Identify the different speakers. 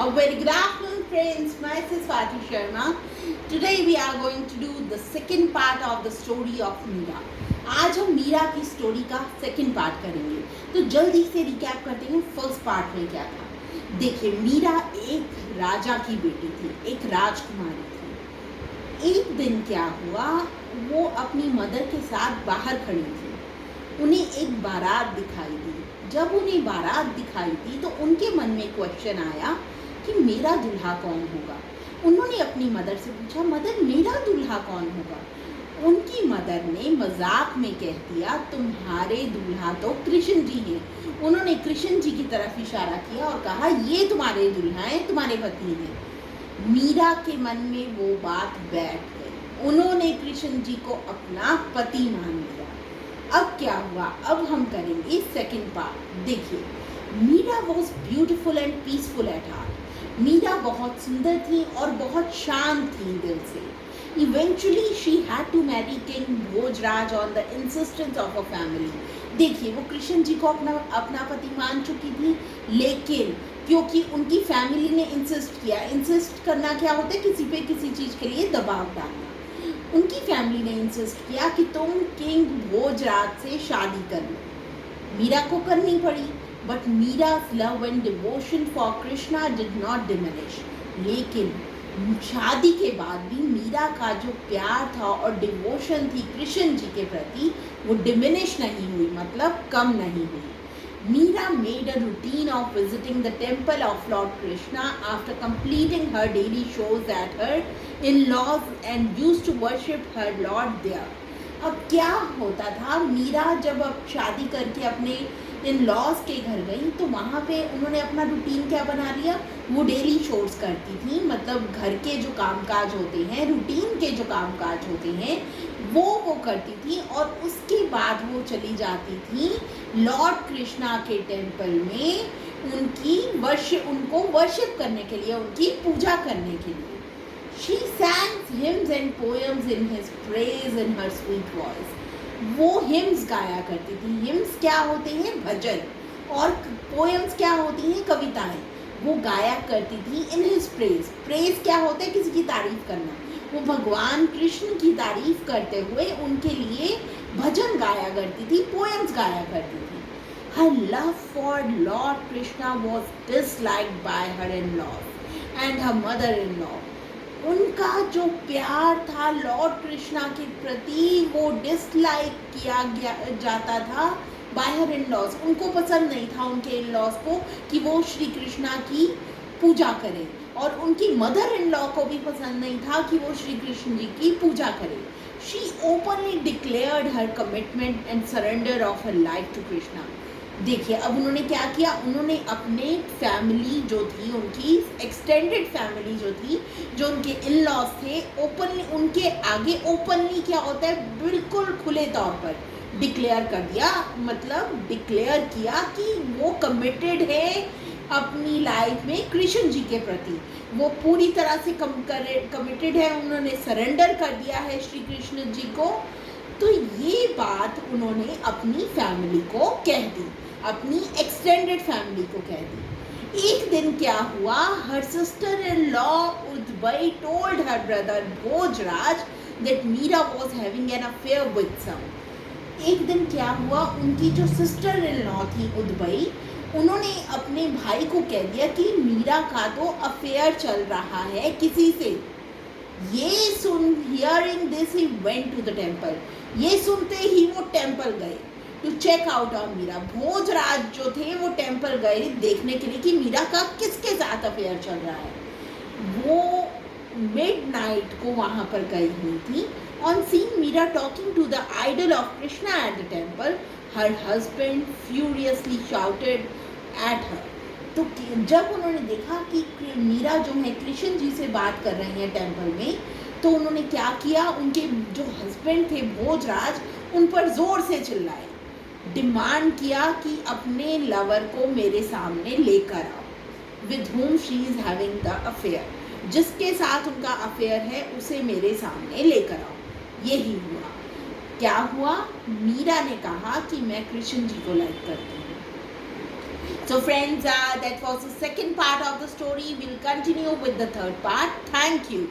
Speaker 1: A very good afternoon, friends. Myself Swati Sharma. Today we are going to do the second part of the story of Meera. आज हम मीरा की story का second part करेंगे. तो जल्दी से रिकैप करते हैं फर्स्ट पार्ट में क्या था. देखिए, मीरा एक राजा की बेटी थी, एक राजकुमारी थी. एक दिन क्या हुआ, वो अपनी मदर के साथ बाहर खड़ी थी. उन्हें एक बारात दिखाई दी. जब उन्हें बारात दिखाई दी तो उनके मन में क्वेश्चन आया कि मेरा दूल्हा कौन होगा. उन्होंने अपनी मदर से पूछा, मदर मेरा दूल्हा कौन होगा. उनकी मदर ने मजाक में कह दिया, तुम्हारे दूल्हा तो कृष्ण जी हैं. उन्होंने कृष्ण जी की तरफ इशारा किया और कहा, ये तुम्हारे दूल्हा हैं, तुम्हारे पति हैं. मीरा के मन में वो बात बैठ गई. उन्होंने कृष्ण जी को अपना पति मान लिया. अब क्या हुआ, अब हम करेंगे सेकंड पार्ट. देखिए, Meera was beautiful and peaceful at heart. Meera बहुत सुंदर थी और बहुत शांत थी दिल से. Eventually she had to marry King Bhojraj on the insistence of her family. देखिए, वो कृष्ण जी को अपना पति मान चुकी थी, लेकिन क्योंकि उनकी फैमिली ने इंसिस्ट किया. इंसिस्ट करना क्या होता है, किसी पे किसी चीज़ के लिए दबाव डालना. उनकी फैमिली ने इंसिस्ट किया कि तुम किंग भोजराज से शादी कर लो. मीरा को करनी पड़ी, but Meera's love and devotion for Krishna did not diminish. लेकिन शादी के बाद भी मीरा का जो प्यार था और डिवोशन थी कृष्ण जी के प्रति, वो डिमिनिश नहीं हुई, मतलब कम नहीं हुई. Meera made a routine of visiting the temple of Lord Krishna after completing her daily chores at her in-laws and used to worship her Lord there. अब क्या होता था, मीरा जब अब शादी करके अपने इन-लॉज के घर गई तो वहाँ पे उन्होंने अपना रूटीन क्या बना लिया, वो डेली शोर्स करती थी. मतलब घर के जो कामकाज होते हैं, रूटीन के जो कामकाज होते हैं, वो करती थी. और उसके बाद वो चली जाती थी लॉर्ड कृष्णा के टेम्पल में उनको वर्शिप करने के लिए, उनकी पूजा करने के लिए. She sang hymns and poems in his praise in her sweet voice. वो हिम्स गाया करती थी. हिम्स क्या होते हैं, भजन. और पोएम्स क्या होती हैं, कविताएं. वो गाया करती थी इन हिज प्रेज. प्रेज क्या होता है, किसी की तारीफ करना. वो भगवान कृष्ण की तारीफ करते हुए उनके लिए भजन गाया करती थी, पोएम्स गाया करती थी. Her love for Lord Krishna was disliked by her in-laws and her mother-in-law. उनका जो प्यार था लॉर्ड कृष्णा के प्रति, वो डिसलाइक किया जाता था बाय हर इन-लॉज. उनको पसंद नहीं था, उनके इन-लॉज को, कि वो श्री कृष्णा की पूजा करें. और उनकी मदर इन लॉ को भी पसंद नहीं था कि वो श्री कृष्ण जी की पूजा करें. She openly declared her commitment and surrender of her life to Krishna. देखिए, अब उन्होंने क्या किया, उन्होंने अपने फैमिली जो थी, उनकी एक्सटेंडेड फैमिली जो थी, जो उनके इन लॉज थे, ओपनली उनके आगे ओपनली क्या होता है, बिल्कुल खुले तौर पर डिक्लेयर कर दिया. मतलब डिक्लेयर किया कि वो कमिटेड है अपनी लाइफ में कृष्ण जी के प्रति. वो पूरी तरह से कमिटेड है, उन्होंने सरेंडर कर दिया है श्री कृष्ण जी को. तो ये बात उन्होंने अपनी फैमिली को कह दी, अपनी एक्सटेंडेड फैमिली को कह दी. एक दिन क्या हुआ, her sister in law Udabai told her brother Bhojraj that Meera was having an affair with some. एक दिन क्या हुआ, उनकी जो सिस्टर इन लॉ थी उदबई, उन्होंने अपने भाई को कह दिया कि मीरा का तो अफेयर चल रहा है किसी से. ये सुन, hearing this he went to the temple. ये सुनते ही वो टेम्पल गए to check out on Meera. Bhojraj जो थे वो टेम्पल गए देखने के लिए कि मीरा का किसके साथ अफेयर चल रहा है. वो मिडनाइट को वहाँ पर गई हुई थी. On seeing Meera talking to the idol of Krishna at the temple, her husband furiously shouted at her. तो जब उन्होंने देखा कि मीरा जो है कृष्ण जी से बात कर रही हैं टेम्पल में, तो उन्होंने क्या किया, उनके जो हस्बैंड थे भोजराज, उन पर ज़ोर से चिल्लाए. डिमांड किया कि अपने लवर को मेरे सामने लेकर आओ. With whom she is having the affair. जिसके साथ उनका अफेयर है उसे मेरे सामने लेकर आओ. यही हुआ. क्या हुआ, मीरा ने कहा कि मैं कृष्ण जी को लाइक करती हूँ. So friends, that was the second part of the story. We'll continue with the third part. Thank you.